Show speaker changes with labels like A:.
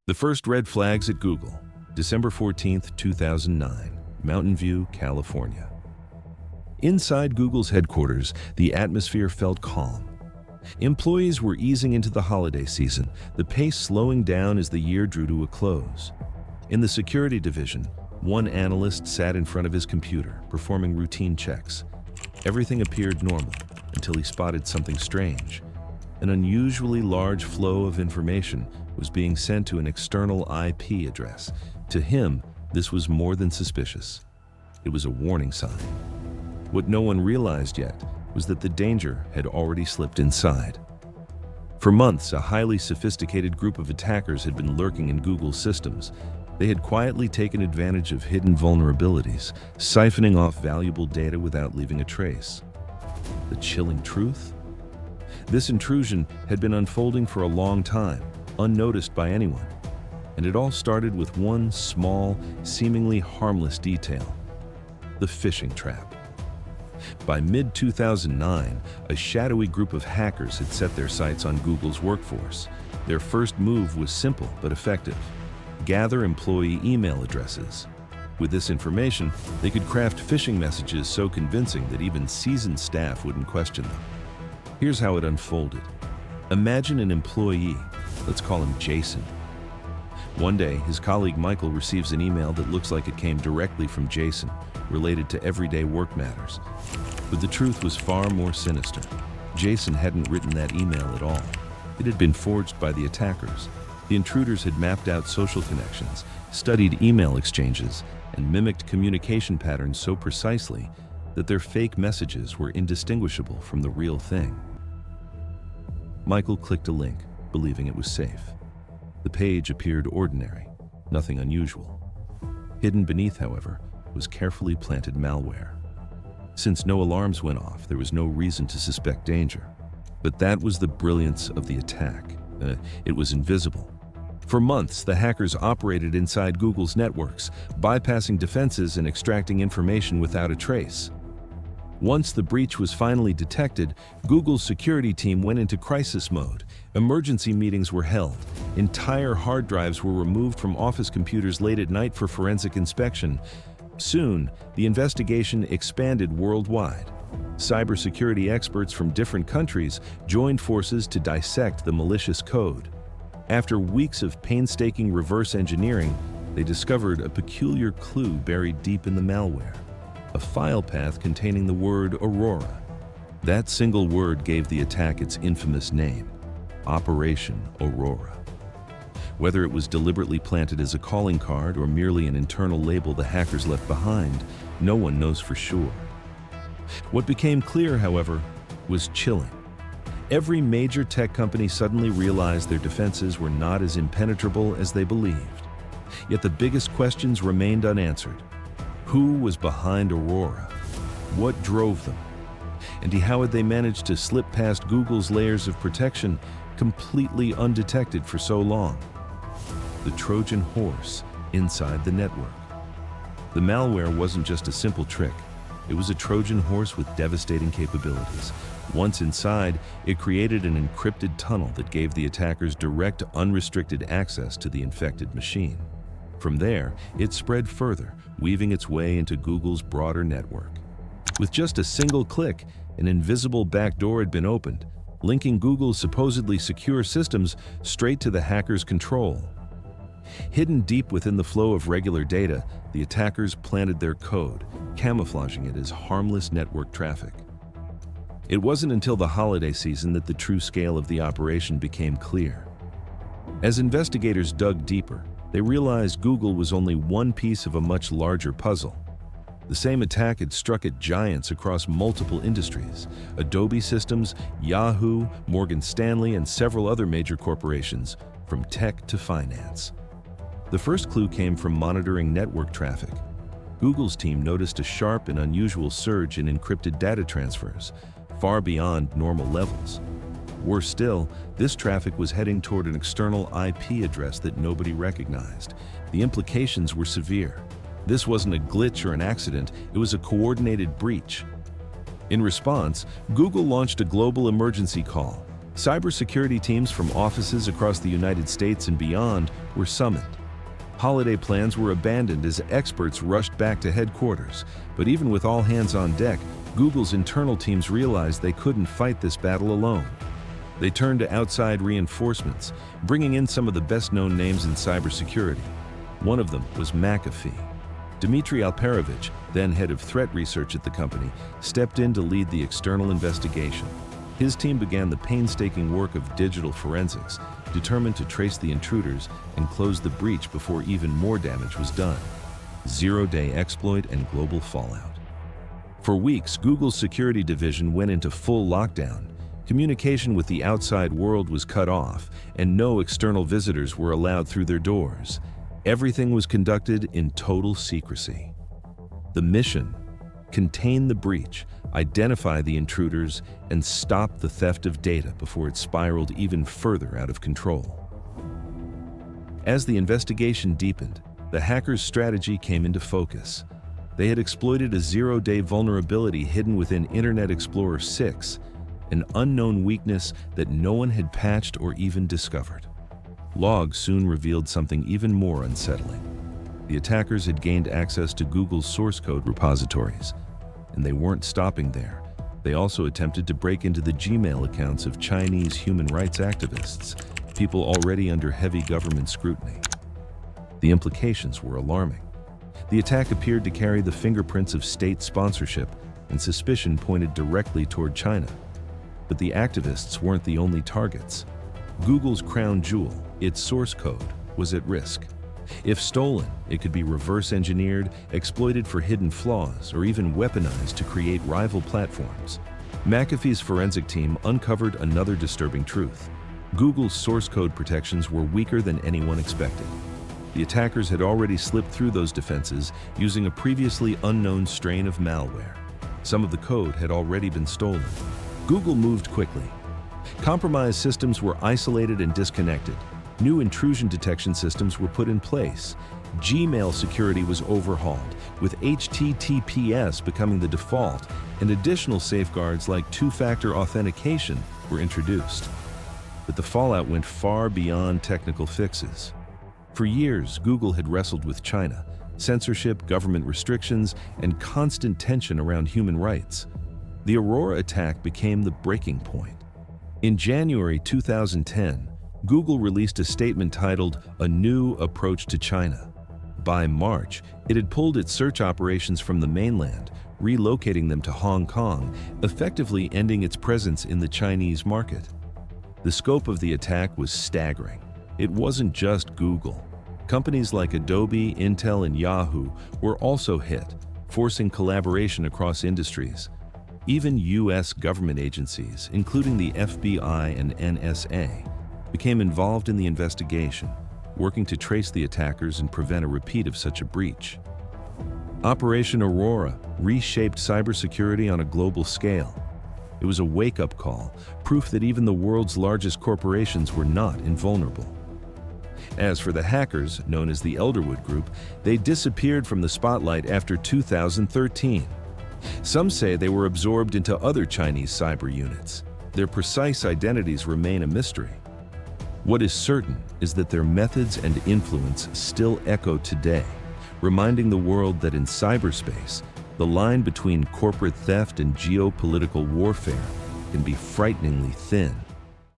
A: The first red flags at Google, December 14th, 2009, Mountain View, California. Inside Google's headquarters, the atmosphere felt calm. Employees were easing into the holiday season, the pace slowing down as the year drew to a close. In the security division, one analyst sat in front of his computer, performing routine checks. Everything appeared normal until he spotted something strange. An unusually large flow of information was being sent to an external IP address. To him, this was more than suspicious. It was a warning sign. What no one realized yet was that the danger had already slipped inside. For months, a highly sophisticated group of attackers had been lurking in Google's systems. They had quietly taken advantage of hidden vulnerabilities, siphoning off valuable data without leaving a trace. The chilling truth? This intrusion had been unfolding for a long time, unnoticed by anyone. And it all started with one small, seemingly harmless detail: the phishing trap. By mid-2009, a shadowy group of hackers had set their sights on Google's workforce. Their first move was simple but effective: gather employee email addresses. With this information, they could craft phishing messages so convincing that even seasoned staff wouldn't question them. Here's how it unfolded. Imagine an employee, let's call him Jason. One day, his colleague Michael receives an email that looks like it came directly from Jason, related to everyday work matters. But the truth was far more sinister. Jason hadn't written that email at all. It had been forged by the attackers. The intruders had mapped out social connections, studied email exchanges, and mimicked communication patterns so precisely that their fake messages were indistinguishable from the real thing. Michael clicked a link, believing it was safe. The page appeared ordinary, nothing unusual. Hidden beneath, however, was carefully planted malware. Since no alarms went off, there was no reason to suspect danger. But that was the brilliance of the attack. It was invisible. For months, the hackers operated inside Google's networks, bypassing defenses and extracting information without a trace. Once the breach was finally detected, Google's security team went into crisis mode. Emergency meetings were held. Entire hard drives were removed from office computers late at night for forensic inspection. Soon, the investigation expanded worldwide. Cybersecurity experts from different countries joined forces to dissect the malicious code. After weeks of painstaking reverse engineering, they discovered a peculiar clue buried deep in the malware: a file path containing the word Aurora. That single word gave the attack its infamous name: Operation Aurora. Whether it was deliberately planted as a calling card or merely an internal label the hackers left behind, no one knows for sure. What became clear, however, was chilling. Every major tech company suddenly realized their defenses were not as impenetrable as they believed. Yet the biggest questions remained unanswered. Who was behind Aurora? What drove them? And how had they managed to slip past Google's layers of protection completely undetected for so long? The Trojan horse inside the network. The malware wasn't just a simple trick. It was a Trojan horse with devastating capabilities. Once inside, it created an encrypted tunnel that gave the attackers direct, unrestricted access to the infected machine. From there, it spread further, weaving its way into Google's broader network. With just a single click, an invisible backdoor had been opened, linking Google's supposedly secure systems straight to the hackers' control. Hidden deep within the flow of regular data, the attackers planted their code, camouflaging it as harmless network traffic. It wasn't until the holiday season that the true scale of the operation became clear. As investigators dug deeper, they realized Google was only one piece of a much larger puzzle. The same attack had struck at giants across multiple industries: Adobe Systems, Yahoo, Morgan Stanley, and several other major corporations, from tech to finance. The first clue came from monitoring network traffic. Google's team noticed a sharp and unusual surge in encrypted data transfers, far beyond normal levels. Worse still, this traffic was heading toward an external IP address that nobody recognized. The implications were severe. This wasn't a glitch or an accident, it was a coordinated breach. In response, Google launched a global emergency call. Cybersecurity teams from offices across the United States and beyond were summoned. Holiday plans were abandoned as experts rushed back to headquarters, but even with all hands on deck, Google's internal teams realized they couldn't fight this battle alone. They turned to outside reinforcements, bringing in some of the best-known names in cybersecurity. One of them was McAfee. Dmitry Alperovich, then head of threat research at the company, stepped in to lead the external investigation. His team began the painstaking work of digital forensics, determined to trace the intruders and close the breach before even more damage was done. Zero-day exploit and global fallout. For weeks, Google's security division went into full lockdown. Communication with the outside world was cut off, and no external visitors were allowed through their doors. Everything was conducted in total secrecy. The mission: contain the breach, identify the intruders, and stop the theft of data before it spiraled even further out of control. As the investigation deepened, the hackers' strategy came into focus. They had exploited a zero-day vulnerability hidden within Internet Explorer 6, an unknown weakness that no one had patched or even discovered. Logs soon revealed something even more unsettling. The attackers had gained access to Google's source code repositories, and they weren't stopping there. They also attempted to break into the Gmail accounts of Chinese human rights activists, people already under heavy government scrutiny. The implications were alarming. The attack appeared to carry the fingerprints of state sponsorship, and suspicion pointed directly toward China. But the activists weren't the only targets. Google's crown jewel, its source code, was at risk. If stolen, it could be reverse engineered, exploited for hidden flaws, or even weaponized to create rival platforms. McAfee's forensic team uncovered another disturbing truth. Google's source code protections were weaker than anyone expected. The attackers had already slipped through those defenses using a previously unknown strain of malware. Some of the code had already been stolen. Google moved quickly. Compromised systems were isolated and disconnected. New intrusion detection systems were put in place. Gmail security was overhauled, with HTTPS becoming the default, and additional safeguards like two-factor authentication were introduced. But the fallout went far beyond technical fixes. For years, Google had wrestled with China, censorship, government restrictions, and constant tension around human rights. The Aurora attack became the breaking point. In January 2010, Google released a statement titled "A New Approach to China." By March, it had pulled its search operations from the mainland, relocating them to Hong Kong, effectively ending its presence in the Chinese market. The scope of the attack was staggering. It wasn't just Google. Companies like Adobe, Intel, and Yahoo were also hit, forcing collaboration across industries. Even U.S. government agencies, including the FBI and NSA, became involved in the investigation, working to trace the attackers and prevent a repeat of such a breach. Operation Aurora reshaped cybersecurity on a global scale. It was a wake-up call, proof that even the world's largest corporations were not invulnerable. As for the hackers, known as the Elderwood Group, they disappeared from the spotlight after 2013. Some say they were absorbed into other Chinese cyber units. Their precise identities remain a mystery. What is certain is that their methods and influence still echo today, reminding the world that in cyberspace, the line between corporate theft and geopolitical warfare can be frighteningly thin.